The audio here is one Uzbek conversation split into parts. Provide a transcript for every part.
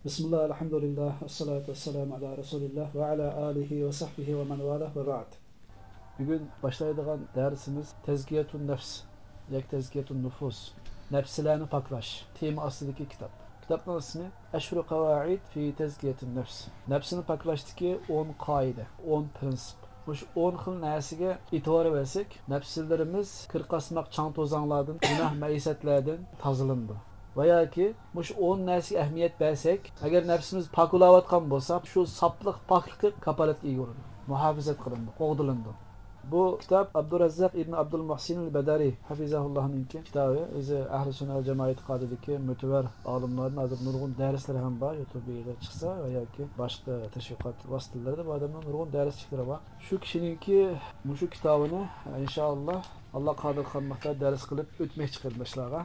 Bismillah, elhamdülillah, esselatu vesselamu ala Resulillah ve ala alihi ve sahbihi ve men valah ve ba'd. Bugün başlayacağımız dersimiz Tezkiyetun Nefs, yak Tezkiyetun Nufus, nefslerini paklaş. Tema aslındaki kitap. Kitabın ismi Eşru Kavaid fi Tezkiyetun Nefs. Nefsini paklaştaki 10 kaide, 10 prensip. Bu 10 xil narsaga e'tibor bersak, nefslerimiz qirqasmaq chang to'zonlardan, gunoh ma'isatlardan tozalandi. Veya ki muş 10 narsaga ahamiyat bersak, agar nafsimiz pakulayotgan bo'lsa, shu soplik poklikka kapolat ega bo'ladi. Muhofazat qilindi, qo'g'dilindi. Bu kitap Abdurazzaq ibn Abdul Muhsin al-Badari hafizahullohning kitobi. O'zi ahli sunnat jamoat e'tiqodidagi mu'tabar olimlarning hozir nurg'un darslari ham bor. YouTube'ga chiqsa yoki boshqa tashviqot vositalarida bu odamning nurg'un darsliklari bor. Shu kishiningki shu kitobini inshaalloh Alloh qodir qilmoqda dars qilib o'tmoqchi qilmoqchilarga.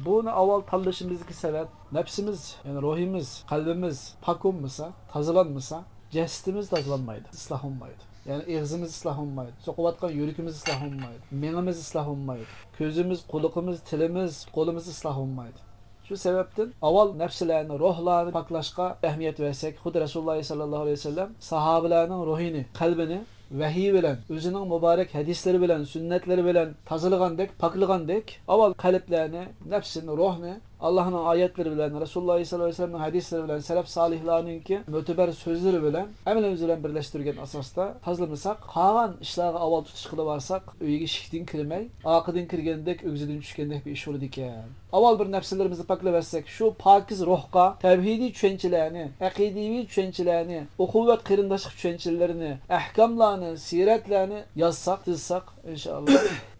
Bunu avval tanlashimizga sebep nefsimiz, yani ruhimiz, kalbimiz pak olmasa, tazalanmasa, cesetimiz tazalanmaydı, ıslah olmaydı. Yani ağzımız ıslah olmaydı, sokuvatkan yürükümüz ıslah olmaydı, menimiz ıslah olmaydı, gözümüz, kulağımız, tilimiz, kolumuz ıslah olmaydı. Şu sebepten avval nefslerini, ruhlarını paklaşka ehemmiyet versek, Hud Resulullah sallallahu aleyhi ve sellem sahabelerinin ruhini, kalbini vahiy bilen, özünün mübarek hadisleri bilen, sünnetleri bilen tazılığandek, paklığandek, avval kalplerini, nefsini, ruhunu, Allah'ın ayetleri bilen, Resulullah sallallahu aleyhi ve sellem'in hadisleri bilen, selef salihlerinin ki müteber sözleri bilen, emelimiz bilen birleştirgen asasda tazılımısak, kalan işleri avval tutuş kılı varsak, öyüge şiktin kirmey, akıdın kirgendek, ögzüdün düşkendek bir iş olur diken. Avval bir nefslerimizi paklıversek, şu pakiz ruhka, tevhidi düşüncelerini, akidevi düşüncelerini, ukuvvet kırındaşık düşüncelerini, ahkamlarını, siretlerini yazsak, dizsak, inşallah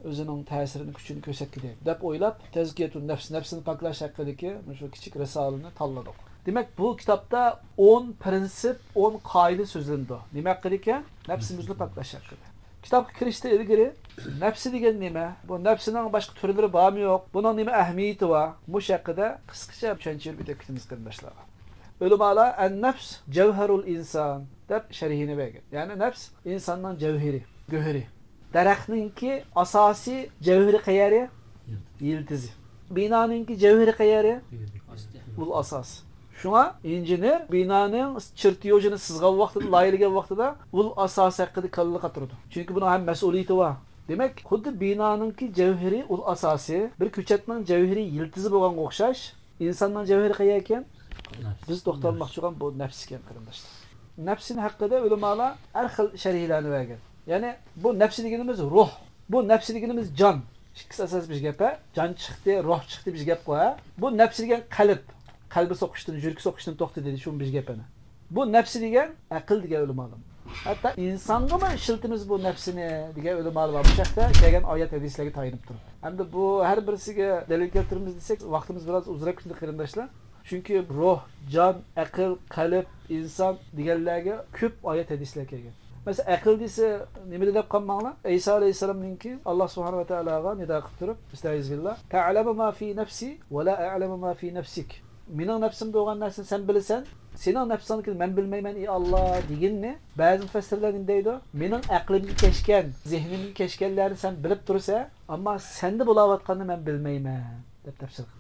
özünün təsirini, küçüğünü kösek gidelim. Dep oylap, tezkiyetun nefs, nefsini paklaş hakkındaki şu küçük risalını talladık. Demek bu kitapta 10 prensip, 10 kaide sözlendi. Demek ki nefsimizni paklaş hakkında. Kitap kirişte ilgili nefsi degen nime? Bu nefsinin başka türleri var mı yok? Bunun nime ehmiyeti var? Bu şekilde kısaca bir dikkatimiz kırmışlar. Ölümala en-nefs cevherul insan dep şerhini vergen. Yani nefs insanın cevheri, göheri. Daraxtninki asasi cevheri qayeri? Yildizi. Binanınki cevheri qayeri? Bu asas. Şuna injiner binanın çırtıyocunu sızgan vaxtida, layılgan vaxtida bu asas haqqida kallı qatırdı. Çünkü bunun hem mesuliyeti var. Demek xuddi binanınki cevheri ul asasi, bir küçetnin cevheri yildizi bo'lgan o'xshash, insonning cevheri qayeri ekan? Biz to'xtalmoqchi bo'lgan bu nafs ekan qarindoshlar. Nafsin haqqida ulamalar har xil sharhlarni bergan. Yani bu nefsiliğimiz ruh, bu nefsiliğimiz can. İkisi asas bir gap. Can çıktı, ruh çıktı bir gap koya. Bu nefsiliğin kalp. Kalbi sokuştun, jürkü sokuştun toxtu dedi şu bir gapını. Bu nefsiliğin akıl diye ölüm alım. Hatta insanga mı işiltimiz bu nefsini diye ölüm alım. Bu şekilde gelgen ayet hadislerine tayinip durur. Hem de bu her birisiga delil keltirimiz desek vaktimiz biraz uzrak küçük qarindoshlar. Çünkü ruh, can, akıl, kalp, insan diğerlerine köp ayet hadisler kelgan. Mesela akıl dese nima deb qolmanglar? İsa alayhisalomninki Allah subhanahu ve taolaga nida qilib turib, estağfirullah. Ta'lamu ma fi nafsi ve la a'lamu ma fi nafsik. Mening nafsimda bo'lgan narsani sen bilasan, sening nafsingni men bilmayman ey Allah deganni ba'zi mufassirlar deydi. Mening aqlimga kechgan, zehnimga kechganlarni sen bilib tursa, ammo senda bo'layotganini men bilmayman deb tafsir qildi.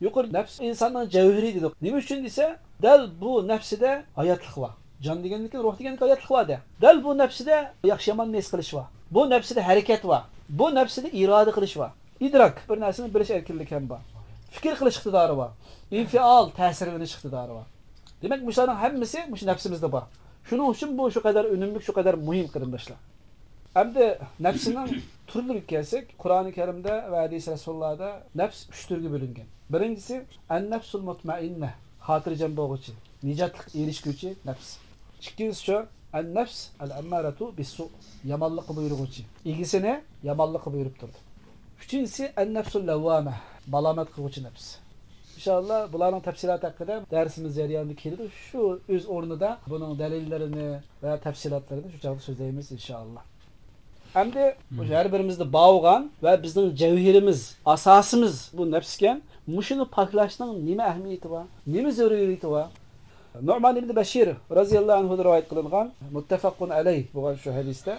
Yuqori nafs insonning javhiri dedik. Nima uchun desa, dal bu nafsida hayotlik bor. Can deganlikka ruh deganlikka hayotlik bor da. Dal bu nafsida yaxshi yomon nes qilish bor. Bu nafsida harakat bor. Bu nafsida iroda qilish bor. Idrak bir narsani bilish erkinlik ham bor. Fikr qilish iqtidori bor. İnfial ta'sirlanish iqtidori bor. Demak, bularning hammasi mush nafsimizda bor. Shuning uchun bu shu qadar unumli, shu qadar muhim qarindoshlar. Hamda nafsining turlariga kelsak, Qur'oni Karimda va hadis Rasulullohda nafs 3 turga bo'lingan. Birinchisi an-nafsul mutmainnah, xotirjam bo'lg'uchi, nijotlik erishguvchi nafs. İkincisi şu, an-nafs al-ammaratu bis-su', yamanlık buyurguchi. İkisine yamanlık buyurup durdu. Üçüncüsü an-nafsul lawwama, balamat qiluvchi nafs. İnşallah bularning tafsilati haqida dersimiz jarayonida keladi. Şu öz o'rnida buning dalillerini va tafsilotlarini shu chog'da so'zlaymiz inshaalloh. Hamda har birimizda bağgan va bizning javhirimiz, asosimiz bu nafs ekan. Mushuni paklashning nima ahamiyati bor? Nima zaruriyati bor? Nu'man ibn Bashir radhiyallohu anhu rivoyat qilingan muttafaqun alayh bo'lgan shu hadisda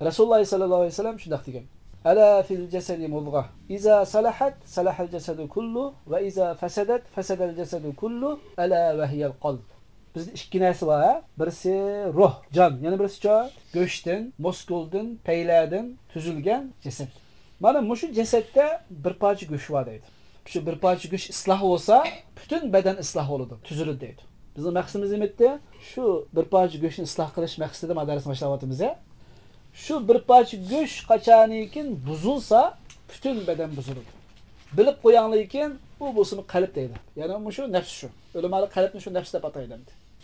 Rasululloh sallallohu alayhi vasallam shunday degan. Ala fil cesedi mudga. İza salahat salahal cesedu kullu ve iza fesedet fesedel cesedu kullu ala ve hiyel kalb. Bizde ikki narsa var. Ha? Birisi ruh, can. Yani birisi ço go'shtdan, muskuldan, peylerdan tuzilgan jasad. Mana shu jasadda bir parcha go'sht bor deydi. Shu bir parcha go'sht isloh bo'lsa, butun badan isloh bo'ladi, tuziladi deydi. Bizning maqsadimiz nimadir? Shu bir parcha go'shtni isloh qilish maqsadida madaris boshlayapmiz. Shu bir parcha go'sht qachonikin buzilsa, butun badan buziladi. Bilib qo'yinglarkin, u bo'lsin qalb deydi. Ya'ni shu nafs shu. O'limali qalbni shu nafs deb ataydi.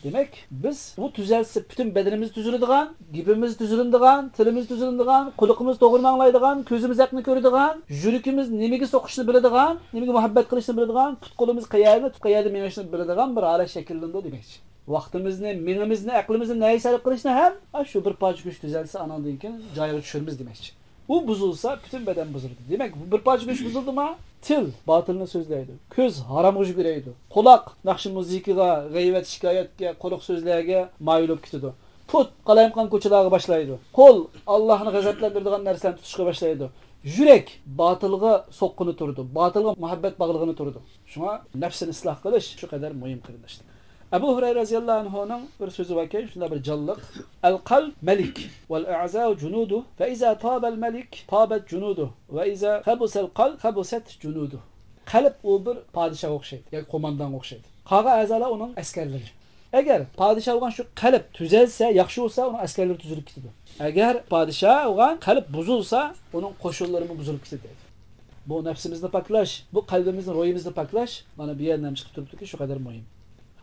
Demek biz bu tüzelse bütün bedenimiz tüzülüdügan, gibimiz tüzülüdügan, tilimiz tüzülüdügan, kulağımız doğru anlaydıgan, gözümüz yakını görüdügan, jürükümüz nemigi soqishni biladigan, nemigi muhabbet qilishni biladigan, tutqulumuz qayerda menishni biladigan bir ala şekilinde demek. Vaqtimizni, menimizni, aqlimizni neyi sarf qilishni ham shu bir parcha kuch tüzelse anandan keyin joyiga tushiramiz demek. Bu buzulsa bütün beden buzuldu. Demek bu bir parça kuch buzuldu mu? Til batılını sözleydi. Köz haramga yuguraydi. Kulak naqshi musiqiga, g'ayvat shikoyatga, quruq so'zlarga mayil bo'lib ketadi. Put qalayimqon ko'chalarga boshlaydi. Qo'l Allohni g'azablantiradigan narsalarni tutishga boshlaydi. Yurak batılga soqqini turdi. Batılga muhabbat bog'lig'ini turdi. Shunga nafsini isloh qilish shu qadar muhim qilinishdi. Abu Hurayra radhiyallohu anhuning bir so'zi bor ekan, shunda bir jonliq. Al-qalb malik wal a'za'u junudu fa iza taba al-malik tabat junudu va iza khabasa al-qalb khabasat junudu. Qalb u bir podshoh o'xshaydi, yoki qo'mondonga o'xshaydi. Qolgan a'zolar uning askarlari. Agar podshoh bo'lgan shu qalb tuzalsa, yaxshi bo'lsa, uning askarlari tuzilib ketadi. Agar podshoh bo'lgan qalb buzilsa, uning qo'shinlari buzilib ketadi. Bu nafsimizni paklash, bu qalbimizni, ruhimizni paklash mana bu yerdan chiqib turibdiki, shu qadar muhim.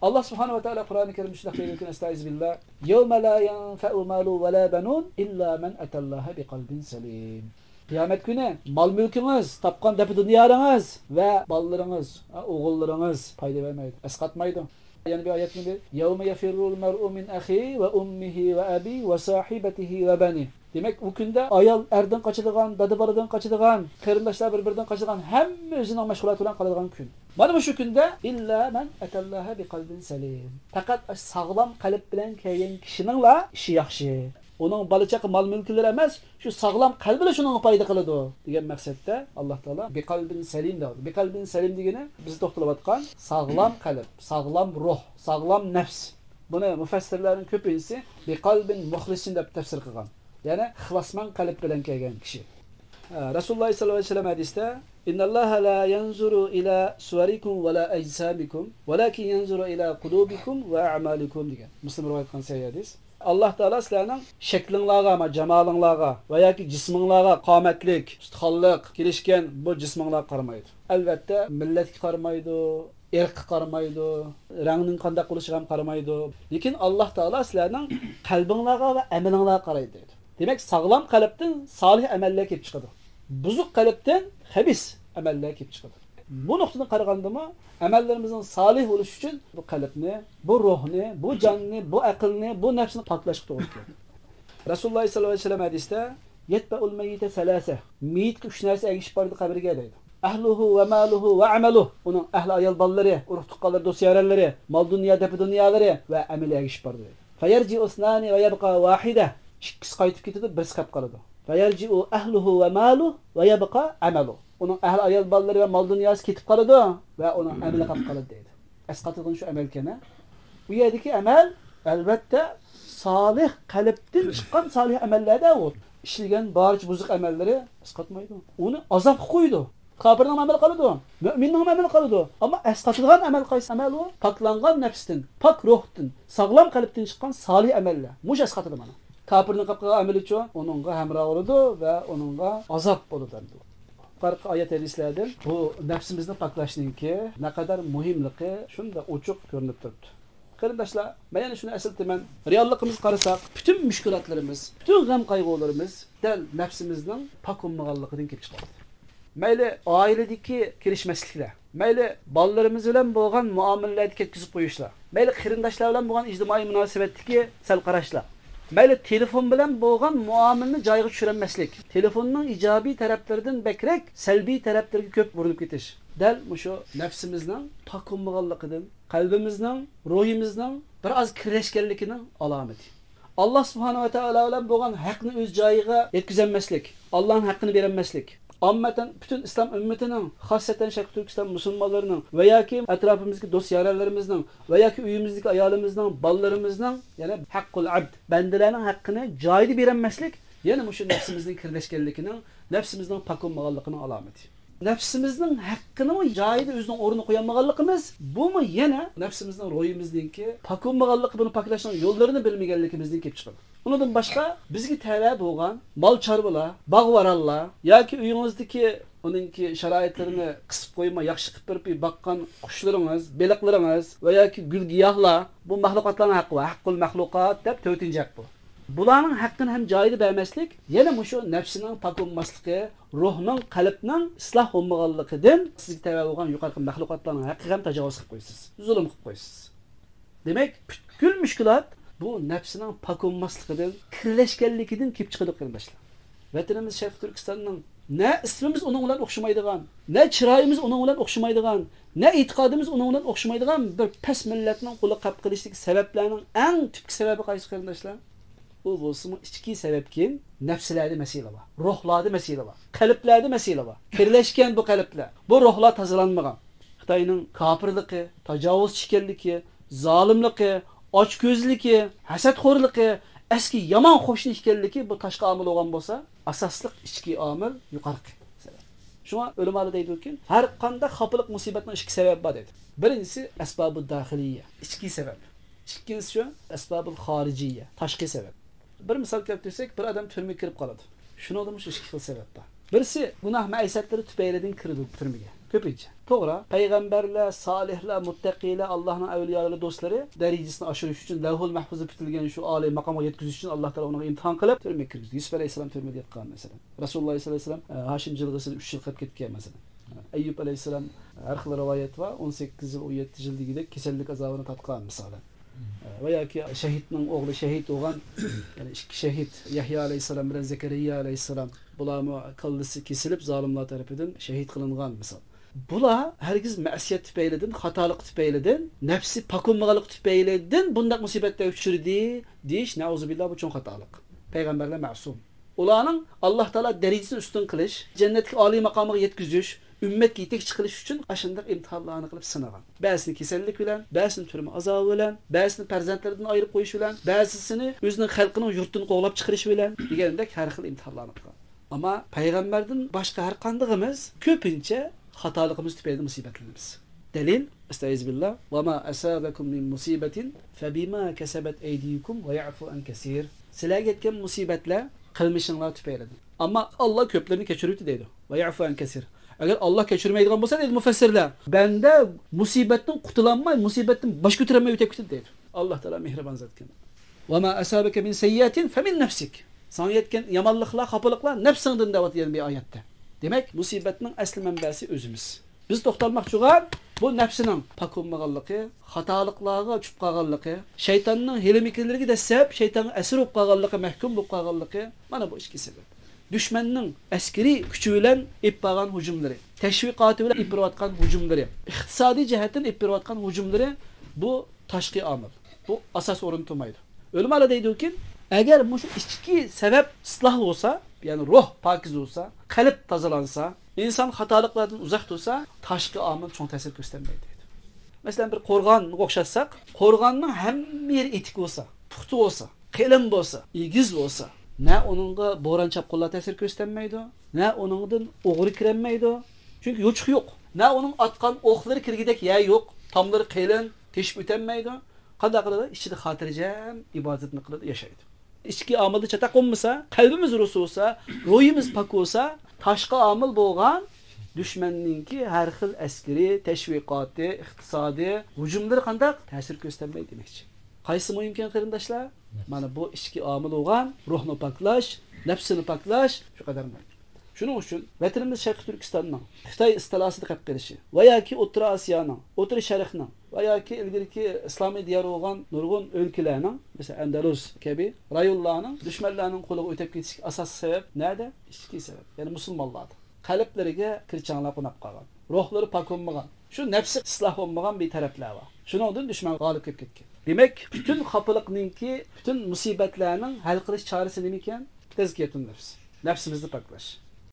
Allah subhanahu wa ta'ala Kur'an-ı Kerim şuna deyir ki estaiz billah. Yevme la yenfe'u malu ve la benun illa men etallaha bi kalbin selim. Kıyamet günü mal mülkünüz, tapkan depi dünyalarınız ve ballarınız, oğullarınız payda vermeydi. Eskatmaydı. Yani bir ayet gibi. Yevme yefirrul mer'u min ahi ve ummihi ve abi ve sahibetihi ve beni. Demek bu günde ayal erden kaçıdığan, dadı baradan kaçıdığan, kırındaşlar birbirinden kaçıdığan hem özünün meşgulat olan kalıdığan gün. Mana şu günde illa men etallaha bi kalbin selim. Fakat sağlam kalp bilen kelgen kişiningla işi yaxşı. Onun balıçak mal mülkleri emas, şu sağlam kalbi ile şunun payda kılıdı degan maksatda Allah Taala bi kalbin selim dedi. Bi kalbin selim degeni bizi to'xtalib atgan sağlam kalp, sağlam ruh, sağlam nefs. Bunu müfessirlerin köpüncesi bi kalbin muhlisin deb tafsir qilgan. Yani ixlasman kalp bilen kelgen kişi. Resulullah sallallahu aleyhi ve sellem hadiste İnna Allah la yanzuru ila suwarikum ve la ecsamikum velakin yanzuru ila kulubikum ve a'malikum degan. Müslim rivayet qilgan hadis. Allah Taala sizlarning shaklinglarga, ama jamoalinglarga va yoki jisminglarga qomatlik, tutqonlik, kelishgan bu jisminglarga qaramaydi. Albatta millatga qaramaydi, irqqa qaramaydi, rangning qanday bo'lishiga ham qaramaydi. Lekin Alloh Taala sizlarning qalbinglarga va amalinglarga qaraydi dedi. Demek sağlam kalpten salih ameller kelib chiqadi. Buzuq kalpten habis ameller kelib chiqadi. Bu noktadan qaraganda mı amellerimizin salih bo'lishi uchun bu qalbni, bu ruhni, bu jonni, bu aqlni, bu nafsni paklashga to'g'ri keladi. Rasululloh sallallohu alayhi vasallam hadisda yetba'ul mayyita salasa. Meyit 3 narsa egishib bordi qabrga deydi. Ahluhu ve maluhu ve amaluhu. Onun ahli ayol ballari, urug' tuqqanlar, do'st yaralari, mol dunyo, depi dunyolari va amali egishib bordi deydi. Fayarji usnani ve yabqa wahida. İkisi qaytib ketadi, birisi qolib qoladi. Fayarji'u ahluhu ve maluhu ve yabqa amalu. Onun ahli ayol ballari ve mal dunyosi ketib qoladi ve onun amali qolib qoladi deydi. Asqatidan shu amal kana. Bu yerdagi amal albatta salih qalbdan chiqqan salih amallarda u. İşilgan barcha buzuq amallari asqatmaydi. Uni azob qo'ydi. Kafirning amali qoladi, mu'minning amali qoladi. Ammo asqatadigan amal qaysi amal u? Poklangan nafsdan, pok ruhdan, sog'lom qalbdan chiqqan salih amallar. Mush asqatadi mana. Kafirning qilgan amali uchun onunga hamroh bo'ladi va onunga azob bo'ladi. Farq oyat hadislarda bu nafsimizni poklashninki ne kadar muhimligi shunda ochiq ko'rinib turibdi. Qarindoshlar, men yana shuni asl deman, realligimizni qarasak, bütün mushkulotlarimiz, bütün g'am qayg'ularimiz dal nafsimizning pok bo'lmaganligidan kelib chiqadi. Mayli oiladagi kelishmasliklar, mayli bolalarimiz bilan bo'lgan muomalalarni ketkizib qo'yishlar, mayli qarindoshlar bilan bo'lgan ijtimoiy munosabatdagi sal qarashlar, mayli telefon bilan bo'lgan muomalani joyiga tushirmaslik, telefonning ijobiy taraflaridan bakrak salbiy taraflarga ko'p urinib ketish. Dal shu nafsimizning pok bo'lganligidan, qalbimizning, ruhimizning bir oz kirashganligining alomati. Allah subhanahu wa ta'ala bilan bo'lgan haqni o'z joyiga yetkazolmaslik, Allohning haqqini berolmaslik. Ammatan bütün İslam ümmetinin, xassatan Şərq Türkistan musulmonlarining va yoki atrofimizdagi do'st yaranlarimizning va yoki uyimizdagi ayolimizning, balalarimizning, ya'ni haqqul abd, bandalarning haqqini joyida berolmaslik, yana shu nafsimizning kirlashganligining, nafsimizning pok bo'lmaganligining alomati. Nafsimizning haqqini joyida o'zining o'rnini qo'ya olmaganligimiz, bumi yana nafsimizning ro'yimizningki pok bo'lmaganligi, buni poklashning yo'llarini bilmaganligimizdan kelib chiqadi. Bundan başqa bizga talab bo'lgan mol chorvalar, bog'varallar yoki uyingizdagi uningki sharoitlarini qisib qo'ymay yaxshi qilib berib boqqan qushlaringiz, beliqlaringiz va yoki gul-giyohlar bu mahluqotlarning haqqi va haqqul mahluqat deb 4-haq bu. Bularning haqqini ham joyida bermaslik, yana shu nafsining pok bo'lmasligi, ruhning, qalbning isloh bo'lmaganligidan sizga talab bo'lgan yuqorqi mahluqotlarning haqqiga ham tajovuz qilib qo'ysiz, zulm qilib qo'ysiz. Demak, butkul mushkulat bu nafsining pok bo'lmasligidan, kirlashganligidan kelib chiqadi qarindoshlar. Vatanimiz Şərq Türkistanning ne ismimiz onun bilan o'xshamaydigan, ne chiroyimiz onun bilan o'xshamaydigan, ne e'tiqodimiz onun bilan o'xshamaydigan bir past millatning qo'li qap qilishlik sabablarning eng tubki sababi qaysi qarindoshlar? Bu bo'lsa ichki sababki nafslarda masala bor, ruhlarda masala bor, qalblarda masala bor. Kirlashgan bu qalblar, bu ruhlar tozalanmagan. Xitoyning kofirligi, tajovuzchiganligi, zolimligi, ochko'zligi, hasadxo'rligi, eski yaman qo'shni ekanligi bu tashqi omil bo'lgan bo'lsa, asosliq ichki omil yuqorqi sabab. Shuna ulamada deydi-ki, har qanday xafalık musibatning ikki sababi bor dedi. Birinchisi asbabud daxiliyya, ichki sabab. Ikkinchisi shu asbabul xorijiyya, tashqi sabab. Bir misol keltirsak, bir odam turmaga kirib qoladi. Shuningdan shu ikki xil sabab bor. Birisi gunoh ma'siyatlari tufaylidan kirdi turmaga. Ko'pincha. To'g'ri, payg'ambarlar, solihlar, muttaqiylar, Allohning avliyolari, do'stlari darajasini oshirish uchun Lavhul Mahfuzda bitilgan shu oliy maqomga yetkazish uchun Alloh taolo uni imtihon qilib turmaga kirgizdi. Yusuf alayhisalom turmada yotgan masalan. Rasululloh sollallohu alayhi vasallam Hashim jilg'isida 3 yil qolib ketgan masalan. Ayyub alayhisalom har xil rivoyat va 18 yil, 17 yilligida kasallik azobini tatgan misolan. Va yoki shahidning o'g'li shahid bo'lgan, ya'ni ikki shahid Yahyo alayhisalom bilan Zakariya alayhisalom bularni qillisi kesilib zolimlar tomonidan shahid qilingan misol. Bular hergiz ma'siyat tufaylidan, xatolik tufaylidan, nafsi pakunmaganlik tufaylidan bunday musibatga uchirdi, deyish nauzubillah bu cho'ng xatolik. Payg'ambarlar ma'sum. Ularning Alloh taolo darajasini ustun qilish, jannatga oliy maqomga yetkazish, ummatga yetakchi qilish uchun ashunday imtihonlarni qilib sinagan. Ba'zini kasallik bilan, ba'zini turma azobi bilan, ba'zini farzandlaridan ayirib qo'yish bilan, ba'zisini o'zining xalqining yurtini qo'g'lab chiqarish bilan degandek har xil imtihonlarni qilgan. Ammo payg'ambardan boshqa har qandig'imiz ko'pincha xatoligimiz tufayli musibatlarimiz. Dalil: Estağfirullah ve ma asabakum min musibatin febima kasabat aydikum ve ya'fu an kaseer. Sizlarga yetgan musibatlar qilmishinglar tufaylidir. Ammo Alloh ko'plarni kechiruvdi deydi. Ve ya'fu an kaseer. Agar Alloh kechirmaydigan bo'lsa deydi mufassirlar, banda musibatdan qutulanmay, musibatdan bosh ko'tarmay o'tib ketdi deydi. Alloh taolo mehribon zotkan. Ve ma asabaka min sayyiatin femin nafsik. Sana yetgan yomonliklar, xafalıklar nafsingdan deyotgan bir oyatda. Demek musibatning asli manbasi o'zimiz. Biz to'xtalmoqchigan bu nafsining pok bo'lmaganligi, xatoliklarga uchib qolganligi, shaytonning hilimikiligi desab, shaytonning asir bo'lib qolganligi, mahkum bo'lib qolganligi, mana bu ikki sabab. Düşmanning askeri kuchi bilan ippagan hujumlari, tashviqoti bilan ipirayotgan hujumlari, iqtisodiy jihatdan ipirayotgan hujumlari bu tashqi omil. Bu asos o'rin tutmaydi. O'lmalar deydi-ki, agar bu ichki sabab isloh bo'lsa, ya'ni ruh pokiz bo'lsa, qalb tozalansa, inson xatoliklardan uzoq tursa, tashqi omil cho'ng ta'sir ko'rsatmaydi deydi. Masalan, bir qo'rg'onni o'xshatsak, qo'rg'onning hamma yeri etik bo'lsa, puxta bo'lsa, qalin bo'lsa, egiz bo'lsa, ne onunla boran çapqınlar ta'sir ko'rsatmaydi, ne onundan o'g'ri kirolmaydi. Chunki yo'chiq yo'q. Ne onun atgan o'qlari kirgidek ya yo'q, tomlari qalin, teshib o'tolmaydi. Qanday qiladi? Ichida xotirjam ibodatni qilib yashaydi. İchki omilda chataq bo'lmasa, qalbimiz ruh bo'lsa, ruhimiz pok bo'lsa, tashqi omil bo'lgan düşmanninki har xil askari, tashviqoti, iqtisodiy hujumlari qanday ta'sir ko'rsatmaydi demakchi. Qaysi mumkin qarindoshlar? Mana bu ichki omil bo'lgan ruhni poklash, nafsini poklash shu qadar muhim. Shuning uchun vatanimiz Sharq Turkistonning Xitoy istilasida qilib qilishi va yoki O'rta Osiyoning, O'rta Sharqning va yoki ilgirki islomiy diyor bo'lgan nurg'un o'lkalarning, masalan Andalus kabi rayonlarning dushmanlarning qo'liga o'tib ketishiga asosiy sabab nada? Ichki sabab. Ya'ni musulmonlar qalblariga kirchanglar qo'nab qolgan, ruhlari pok bo'lmagan, shu nafsi isloh bo'lmagan bir taraflar bor. Şuningdan düşman g'olib kelib ketgan. Demak, bütün xafalıqninki, bütün musibatlarning hal qilish chorasi nima ekan? Tazkiyatun nafs. Nafsimizni poklash.